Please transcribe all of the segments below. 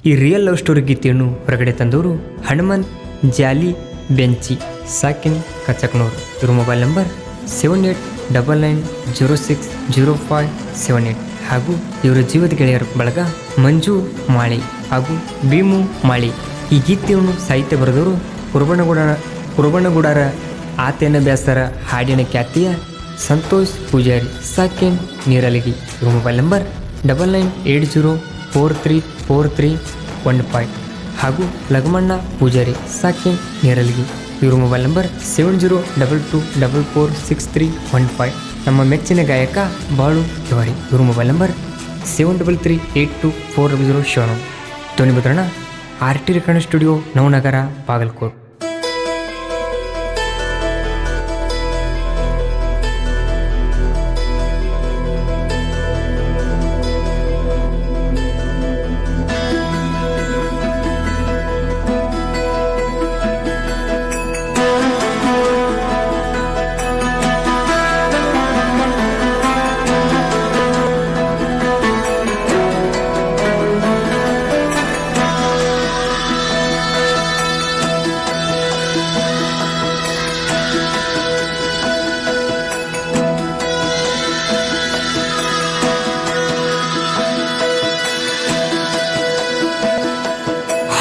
ಈ real love story ಗೀತೆಯನ್ನು ಹೊರಗಡೆ ತಂದವರು ಹನುಮಂತ್ ಜಾಲಿ ಬೆಂಚಿ ಸಾಕಿನ್ ಕಚಕ್ನೂರು. ಇವ್ರ ಮೊಬೈಲ್ ನಂಬರ್ 7899060578 ಹಾಗೂ ಇವರ ಜೀವದ ಗೆಳೆಯರ ಬಳಗ ಮಂಜು ಮಾಳಿ ಹಾಗೂ ಭೀಮು ಮಾಳಿ. ಈ ಗೀತೆಯನ್ನು ಸಾಹಿತ್ಯ ಬರೆದವರು ಕುರುಬಣ್ಣಗುಡರ ಆತೇನ ಬ್ಯಾಸರ ಹಾಡಿನ ಖ್ಯಾತಿಯ ಸಂತೋಷ್ ಪೂಜಾರಿ ಸಾಕಿನ್ ನೀರಲಗಿ. ಇವ್ರ ಮೊಬೈಲ್ ನಂಬರ್ 9980434315 ಹಾಗೂ ಲಗಮಣ್ಣ ಪೂಜಾರಿ ಸಾಕಿನ್ ನೀರಲಗಿ. ಇವ್ರ ಮೊಬೈಲ್ ನಂಬರ್ 7022446315. ನಮ್ಮ ಮೆಚ್ಚಿನ ಗಾಯಕ ಬಾಳು ತಿವಾರಿ. ಇವ್ರ ಮೊಬೈಲ್ ನಂಬರ್ 73382407. ಧ್ವನಿ ಮುದ್ರಣ RT record studio, Navanagar, Bagalkot.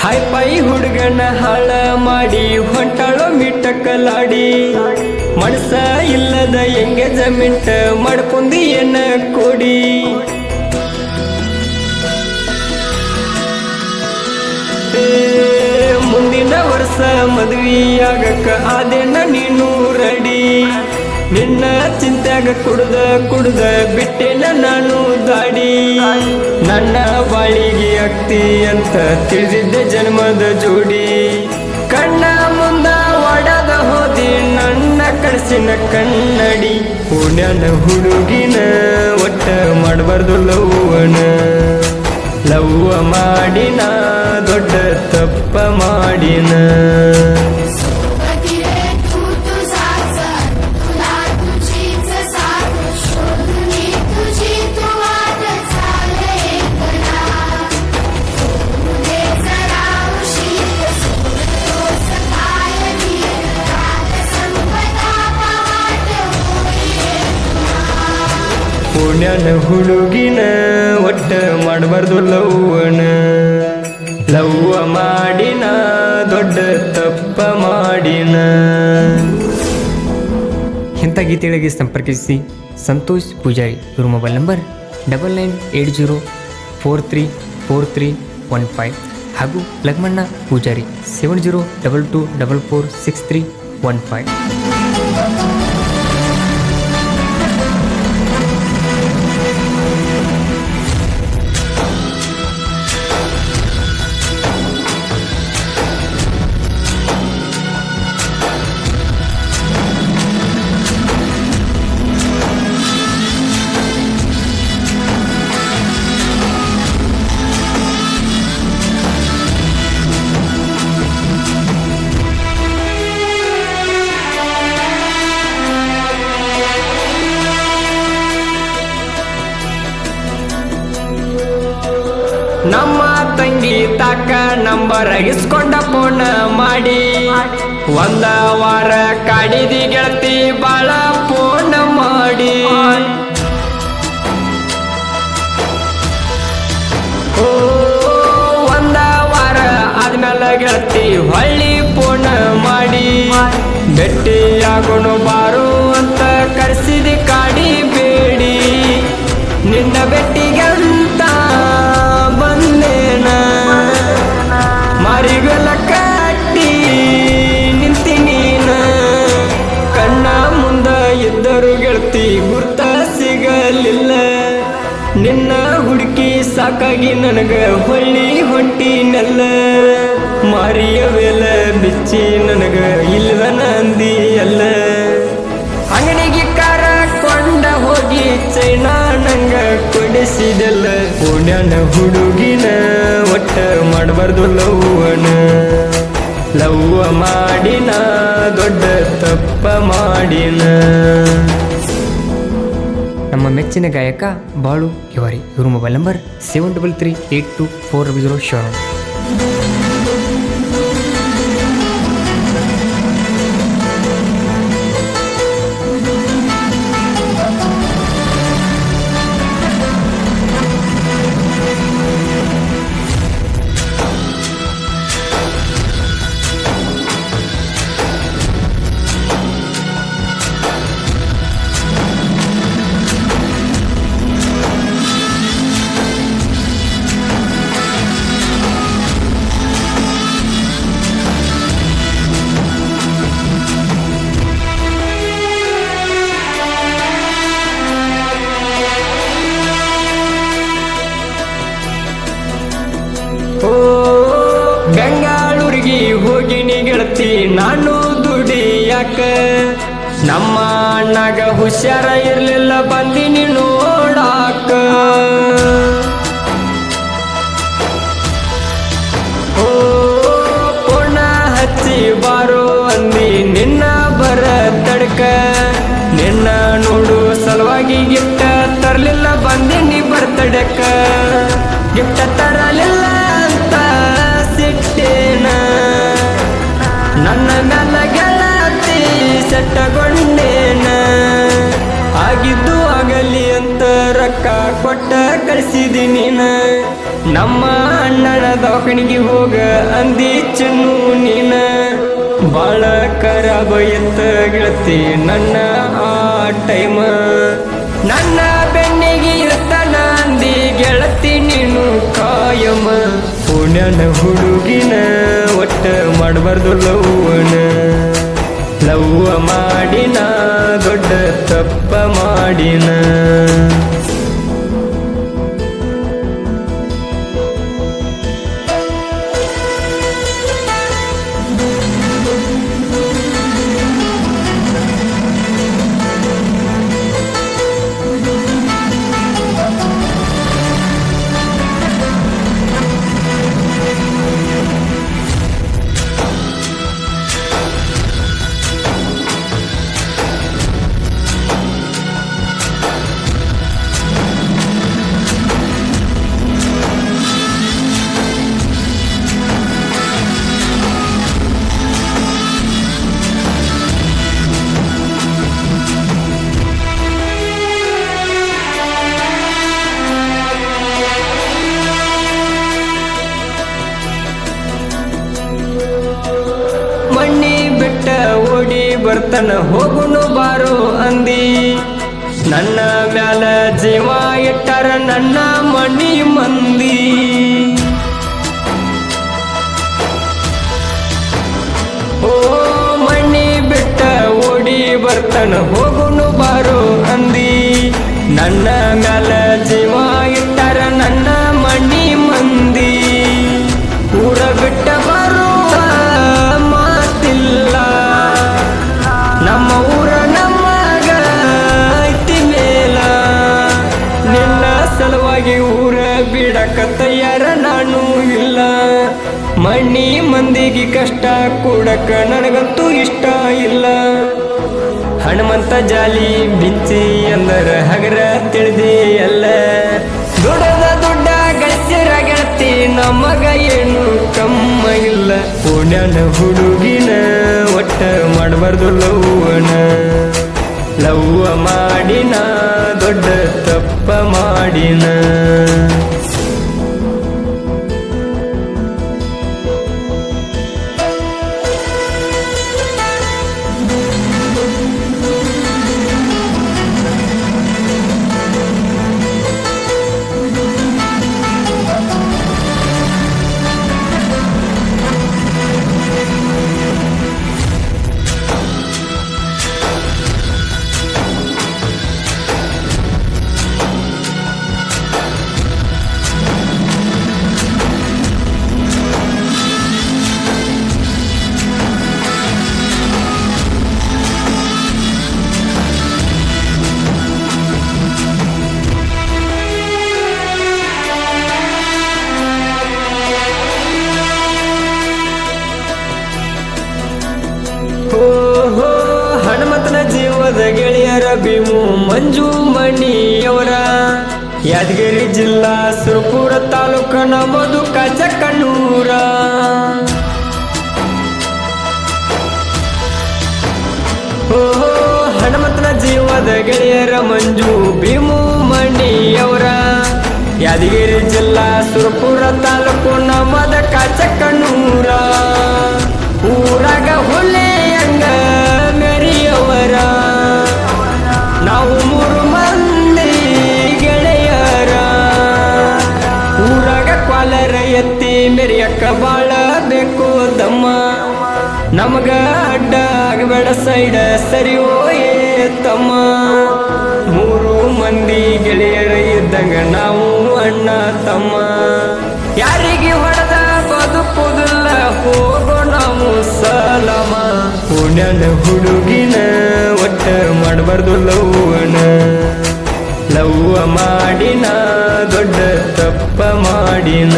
ಹಾಯ್ ಪಾಯಿ ಹುಡುಗನ ಹಾಳ ಮಾಡಿ ಹೊಂಟಾಳೋ ಮಿಟ್ಟಕಲಾಡಿ, ಮನಸ ಇಲ್ಲದ ಎಂಗೇಜ್ಮೆಂಟ್ ಮಾಡ್ಕೊಂಡಿ ಏನ ಕೊಡಿ. ಮುಂದಿನ ವರ್ಷ ಮದುವೆಯಾಗಕ್ಕ ಆದೇನ ನೀನು ರೆಡಿ. ನಿನ್ನ ಚಿಂತ್ಯಾಗ ಕುಡ್ದ ಬಿಟ್ಟೆನ ನಾನು ದಾಡಿ. ನನ್ನ ಬಾಳಿಗೆ ಆಗ್ತಿ ಅಂತ ತಿಳಿದಿದ್ದೆ ಜನ್ಮದ ಜೋಡಿ. ಕಣ್ಣ ಮುಂದ ಒಡದ ಹೋದಿ ನನ್ನ ಕನಸಿನ ಕನ್ನಡಿ. ಪುಣ್ಯನ ಹುಡುಗಿನ ಒಟ್ಟ ಮಾಡಬಾರ್ದು ಲವ್ವನ. ಲವ್ವ ಮಾಡಿನ ದೊಡ್ಡ ತಪ್ಪ ಮಾಡಿನ. ಪುಣ್ಯನ ಹುಡುಗಿನ ಒಟ್ಟ ಮಾಡಬಾರ್ದು ಲವ್ವನ. ಲವ್ವ ಮಾಡಿನ ದೊಡ್ಡ ತಪ್ಪ ಮಾಡಿನ. ಇಂಥ ಗೀತೆಗಳಿಗೆ ಸಂಪರ್ಕಿಸಿ ಸಂತೋಷ್ ಪೂಜಾರಿ. ಇವ್ರ ಮೊಬೈಲ್ ನಂಬರ್ 9980434315 ಹಾಗೂ ಲಕ್ಷ್ಮಣ್ಣ ಪೂಜಾರಿ 7022446315. ನಮ್ಮ ತಂಗಿ ತಾಕ ನಂಬರ್ ಇಸ್ಕೊಂಡ ಫೋನ್ ಮಾಡಿ. ಒಂದ ವಾರ ಕಾಡಿದಿ ಗೆಳತಿ ಬಾಳ ಫೋನ್ ಮಾಡಿ. ಓ ಒಂದ ವಾರ ಆದ್ಮೇಲೆ ಗೆಳತಿ ಹೊಳ್ಳಿ ಫೋನ್ ಮಾಡಿ. ಭೇಟಿಯಾಗೋಣ ಬಾರು ಅಂತ ಕರೆಸಿದಿ ಕಾಡಿ ಬೇಡಿ. ನಿನ್ನ ಭೇಟಿಗಂತ ಬಂದೇನ ಮಾರಿಗೆಲ್ಲ ಕಟ್ಟಿ ನಿಂತಿ ನೀನ. ಕಣ್ಣ ಮುಂದ ಇದ್ದರು ಗೆಳತಿ ಗುರ್ತ ಸಿಗಲಿಲ್ಲ. ನಿನ್ನ ಹುಡುಕಿ ಸಾಕಾಗಿ ನನಗ ಹೊಳ್ಳಿ ಹೊಂಟಿನೆಲ್ಲ. ಮಾರಿಯ ವೇಲ ಬಿಚ್ಚಿ ನನಗ ಇಲ್ವನ ಅಂದಿ ಎಲ್ಲ. ಅಂಗಡಿಗೆ ಕಾರ ಕೊಂಡ ಹೋಗಿ ಚೈನಾ ನಂಗ ಕೊಡಿಸಿದೆಲ್ಲ. ಪುಣ್ಯನ ಹುಡುಗಿನ ಒಟ್ಟ ಮಾಡಬಾರ್ದು ಲವ್ವನ. ಲವ್ವ ಮಾಡಿನ ದೊಡ್ಡ ತಪ್ಪ ಮಾಡಿನ. ನಮ್ಮ ಮೆಚ್ಚಿನ ಗಾಯಕ ಬಾಳು ತಿವಾರಿ. ಇವ್ರ ಮೊಬೈಲ್ ನಂಬರ್ 73382407. ಬೆಂಗಳೂರಿಗೆ ಹೋಗಿನಿ ಗೆಳತಿ ನಾನು ದುಡಿಯಾಕ ನಮ್ಮ ಅಣ್ಣಗ ಹುಷಾರ ಇರ್ಲಿಲ್ಲ ಬಂದಿನಿ ನೋಡಾಕ ಪುಣ ಹಚ್ಚಿ ಬಾರೋ ಅಂದಿ ನಿನ್ನ ಬರ ತಡ್ಕ ನಿನ್ನ ನೋಡು ಸಲುವಾಗಿ ಗಿಫ್ಟ ತರ್ಲಿಲ್ಲ ಬಂದಿನಿ ಬರ್ತಡಕ ಗಿಫ್ಟ ತರಲಿಲ್ಲ ಅಂತ ಸಿಟ್ಟೇನ ನನ್ನ ಮ್ಯಾಲ ಗೆಳತಿ ಸೆಟ್ಟಗೊಂಡೇನ ಆಗಿದ್ದು ಆಗಲಿ ಅಂತ ರೊಕ್ಕ ಕೊಟ್ಟ ಕಳಿಸಿದೀನಿ ನಮ್ಮ ಅಣ್ಣನ ದವಾಖಾನಿಗೆ ಹೋಗ ಅಂದಿ ಚಿನ್ನು ನೀನ ಬಾಳ ಖರಾಬ ಎತ್ತ ಗೆಳತಿ ನನ್ನ ಆ ಟೈಮ ನನ್ನ ಬೆನ್ನಿಗೆ ಇರ್ತಾನ ಅಂದಿ ಗೆಳತಿ ನೀನು ಕಾಯಮ ಪುಣ್ಯನ ಹುಡುಗಿನ ಒಟ್ಟ ಮಾಡಬಾರ್ದು ಲವ್ವನ ಲವ್ವ ಮಾಡಿನ ದೊಡ್ಡ ತಪ್ಪ ಮಾಡಿನ ಮಣ್ಣಿ ಬೆಟ್ಟ ಓಡಿ ಬರ್ತನ ಹೋಗುನು ಬಾರೋ ಅಂದಿ ನನ್ನ ಮ್ಯಾಲ ಜೀವ ಇಟ್ಟಾರ ನನ್ನ ಮಣ್ಣಿ ಮಂದಿ ಓ ಮಣ್ಣಿ ಬೆಟ್ಟ ಓಡಿ ಬರ್ತನ ಹೋಗುನು ಬಾರೋ ಅಂದಿ ನನ್ನ ಮ್ಯಾಲ ಜೀವ ಇಟ್ಟಾರ ನನ್ನ ಮಣ್ಣಿ ಮಂದಿ ಊರ ಬಿಟ್ಟ ಬರೋ ಮಾತಿಲ್ಲ ನಮ್ಮ ಊರ ನಮ್ಮಗ ಐತಿ ಮೇಲ ನಿನ್ನ ಸಲುವಾಗಿ ಊರ ಬಿಡಕ ತಯಾರ ನಾನು ಇಲ್ಲ ಮಣ್ಣಿ ಮಂದಿಗೆ ಕಷ್ಟ ಕೊಡಕ ನನಗಂತೂ ಇಷ್ಟ ಇಲ್ಲ ಹನುಮಂತ ಜಾಲಿ ಬಿಚ್ಚಿ ಅಂದರ ಹಗರ ತಿಳಿದಿ ಎಲ್ಲ ದುಡದ ದುಡ್ಡ ಗಳಿಸಿರ ಗೆಳತಿ ನಮಗ ಏನು ಕಮ್ಮ ಇಲ್ಲ ಪುಣ್ಯನ ಹುಡುಗಿನ ಒಟ್ಟ ಮಾಡಬಾರ್ದು ಲವ್ವನ ಲವ್ವ ಮಾಡಿನ ದೊಡ್ಡ ತಪ್ಪ ಮಾಡಿನ ಹನುಮಂತನ ಜೀವದ ಗೆಳೆಯರ ಭೀಮು ಮಂಜು ಮಣಿಯವರ ಯಾದಗಿರಿ ಜಿಲ್ಲಾ ಸುರಪುರ ತಾಲೂಕ ನಮ್ಮದು ಕಚಕಣ್ಣೂರ ಜೀವದ ಗೆಳೆಯರ ಮಂಜು ಭೀಮು ಮಣಿಯವರ ಯಾದಗಿರಿ ಜಿಲ್ಲಾ ಸುರಪುರ ತಾಲೂಕು ನಮ್ಮದ ಕಾಚಕ್ಕಣ್ಣೂರ ಊರಾಗ ಹುಲಿಯಂಗ ಮೆರಿಯವರ ನಾವು 3 ಮಂದಿ ಗೆಳೆಯರ ಊರಾಗ ಕ್ವಾಲರ ಎತ್ತಿ ಮೆರಿಯಕ್ಕ ಬಾಳ ಬೇಕು ದಮ್ಮ ನಮಗ ಅಡ್ಡ ಆಗಬೇಡ ಸೈಡ ಸರಿಯೋ ಏ ತಮ್ಮ 3 ಮಂದಿ ಗೆಳೆಯರ ಇದ್ದಂಗ ನಾವು ಅಣ್ಣ ತಮ್ಮ ಯಾರಿಗೆ ಹೊಡೆದ ಬದುಕುದಿಲ್ಲ ಹೋಗೋ ನಾವು ಸಲಾಮ ಪುಣ್ಯನ ಹುಡುಗಿನ ಒಟ್ಟ ಮಾಡಬಾರ್ದು ಲವ್ವನ ಲವ್ವ ಮಾಡಿನ ದೊಡ್ಡ ತಪ್ಪ ಮಾಡಿನ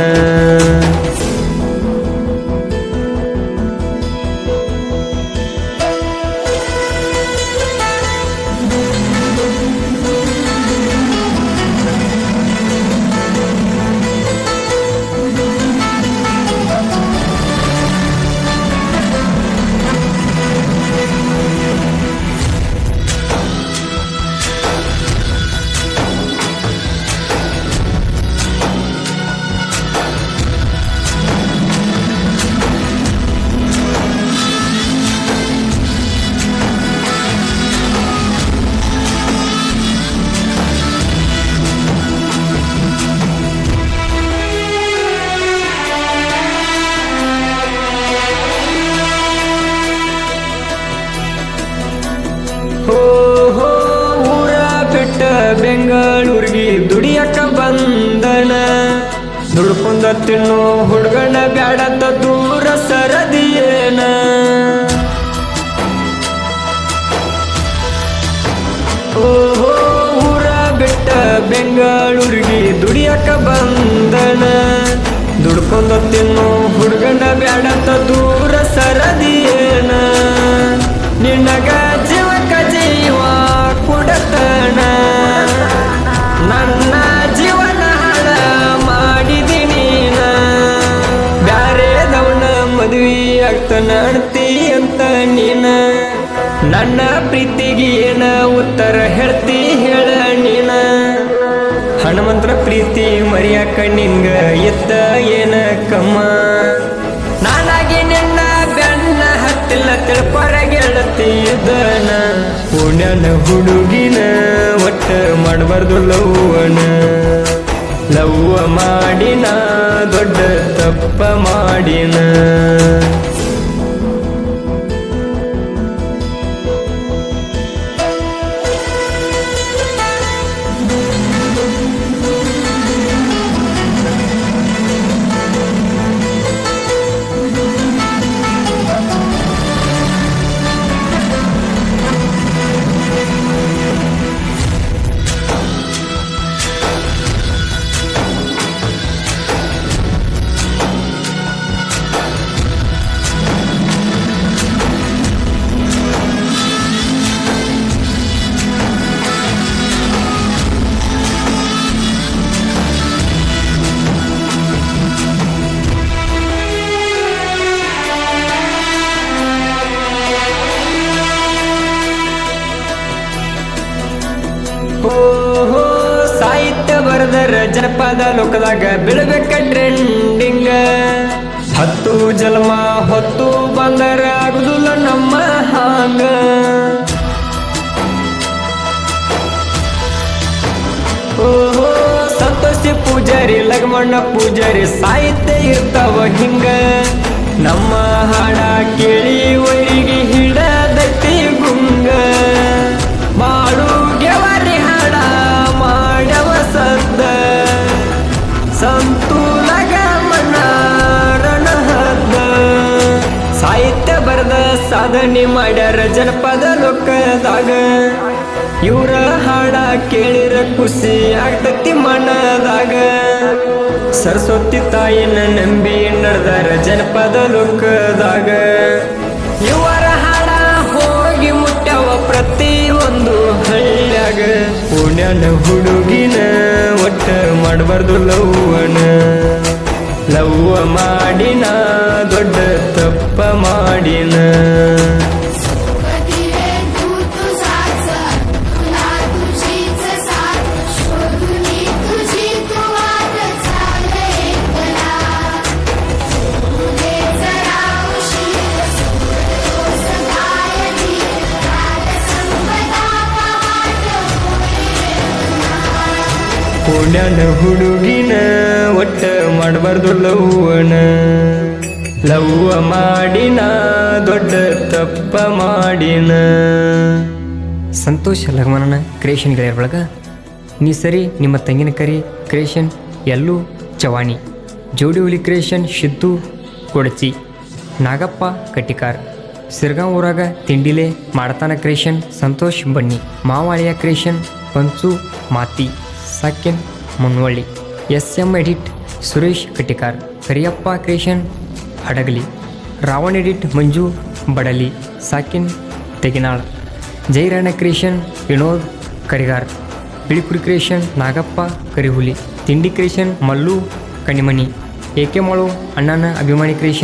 ಬೆಂಗಳೂರಿಗೆ ದುಡಿಯಕ ಬಂದನ ದುಡ್ಕೊಂಡ ತಿನ್ನು ಹುಡುಗನ ಬ್ಯಾಡಂತ ದೂರ ಸರದಿಯೇನ ಓಹೋ ಊರ ಬಿಟ್ಟ ಬೆಂಗಳೂರಿಗೆ ದುಡಿಯಕ ಬಂದನ ದುಡ್ಕೊಂಡ ತಿನ್ನು ಹುಡುಗನ ಬ್ಯಾಡಂತ ದೂರ ಸರದಿಯೇನ ನಿನಗ ಜೀವಕ ಜೀವ ಕೊಡತನ ನನ್ನ ಜೀವನ ಹಾಳ ಮಾಡಿದೀನಿ ಬ್ಯಾರೆದವನ ಮದುವೆ ಆಗ್ತಾನ ಅಣ್ತಿ ಅಂತ ನೀನ ನನ್ನ ಪ್ರೀತಿಗೆ ಏನ ಉತ್ತರ ಹೇಳ್ತಿ ಹೇಳ ನೀನ ಹನುಮಂತರ ಪ್ರೀತಿ ಮರಿಯಾಕ ನಿಂಗ ಎತ್ತ ಏನ ಕಮ್ಮ ನಾನಾಗಿ ನಿನ್ನ ಬೆನ್ನ ಹತ್ತಿಲ್ಲ ತಿಳ್ಕೊರ ಗೆಳತಿ ಇದನ ಪುಣ್ಯನ ಹುಡುಗಿನ ಒಟ್ಟ ಮಾಡಬಾರ್ದು ಲವ್ವನ ಲವ್ವ ಮಾಡಿನ ದೊಡ್ಡ ತಪ್ಪ ಮಾಡಿನ ಓಹೋ ಸಾಹಿತ್ಯ ಬರೆದರ ಜನಪದ ಲೋಕದಾಗ ಬೀಳ್ಬೇಕ ಟ್ರೆಂಡಿಂಗ 10 ಜನ್ಮ ಹೊತ್ತು ಬಂದರ ಆಗುದಿಲ್ಲ ನಮ್ಮ ಹಾಂಗ ಓಹೋ ಸಂತೋಷಿ ಪೂಜಾರಿ ಲಗಮಣ್ಣ ಪೂಜಾರಿ ಸಾಹಿತ್ಯ ಇರ್ತಾವ ಹಿಂಗ ನಮ್ಮ ಹಾಡ ಕೇಳಿ ವೈರಿಗೆ ಹಿಡದತಿ ಗುಂಗ ಮಾಡು ಗೆವರಿ ಹಾಡ ಮಾಡವ ಸದ್ದ ಸಂತೂಲಗ ಮಣ್ಣಾರಣ ಹದ್ದ ಸಾಹಿತ್ಯ ಬರೆದ ಸಾಧನೆ ಮಾಡ್ಯಾರ ಜನಪದ ಲೋಕದಾಗ ಇವ್ರ ಹಾಡ ಕೇಳಿರ ಖುಷಿ ಆಗ್ತತಿ ಮನದಾಗ ಸರಸ್ವತಿ ತಾಯಿನ ನಂಬಿ ನಡೆದಾರ ಜನಪದ ಲೋಕದಾಗ ಇವರ ಹಾಡ ಹೋಗಿ ಮುಟ್ಟ್ಯವ ಪ್ರತಿ ಒಂದು ಹಳ್ಳ್ಯಾಗ ಪುಣ್ಯನ ಹುಡುಗಿನ ಒಟ್ಟ ಮಾಡಬಾರ್ದು ಲವ್ವನ ಲವ್ವ ಮಾಡಿನ ದೊಡ್ಡ ತಪ್ಪ ಮಾಡಿನ सुख दिले तू तुझाच तुला ಕಂಡ್ಯಾನ ಹುಡುಗಿನ ಒಟ್ಟ ಮಾಡಬಾರ್ದು ಲವ್ವನ ಲವ್ವ ಮಾಡಿನ ದೊಡ್ಡ ತಪ್ಪ ಮಾಡಿನ. ಸಂತೋಷ್ ಲಘಮನನ ಕ್ರಿಯೇಷನ್ ಗೆಳೆಯರ ಒಳಗೆ ನೀ ಸರಿ ನಿಮ್ಮ ತಂಗಿನ ಕರಿ ಕ್ರಿಯೇಷನ್ ಎಲ್ಲೂ ಚವಾಣಿ, ಜೋಡಿ ಹುಲಿ ಕ್ರಿಯೇಷನ್ ಶಿದ್ದು ಕೊಡಚಿ, ನಾಗಪ್ಪ ಕಟ್ಟಿಕಾರ್, ಸಿರ್ಗಾಂವ್ ಊರಾಗ ತಿಂಡಿಲೆ ಮಾಡ್ತಾನ ಕ್ರಿಯೇಷನ್ ಸಂತೋಷ್ ಬನ್ನಿ, ಮಾವಾಳಿಯ ಕ್ರಿಯೇಷನ್ ಪಂಚು ಮಾತಿ, ಸಾಕಿನ್ Munavalli, SM edit Suresh Kattikar, Kariyappa creation Hadagali, Ravan edit Manju Badali, ಸಾಕಿನ್ ತೆಗಿನಾಳ್, ಜೈರಾಣ ಕ್ರಿಯೇಷನ್ ವಿನೋದ್ ಕರಿಗಾರ್, ಬಿಳಿಪುರಿ ಕ್ರಿಯೇಷನ್ ನಾಗಪ್ಪ ಕರಿಹುಲಿ, ತಿಂಡಿ ಕ್ರಿಯೇಷನ್ ಮಲ್ಲು ಕಣಿಮನಿ, ಏಕೆ ಮಾಳು ಅಣ್ಣನ ಅಭಿಮಾನಿ ಕ್ರಿಯೇಷನ್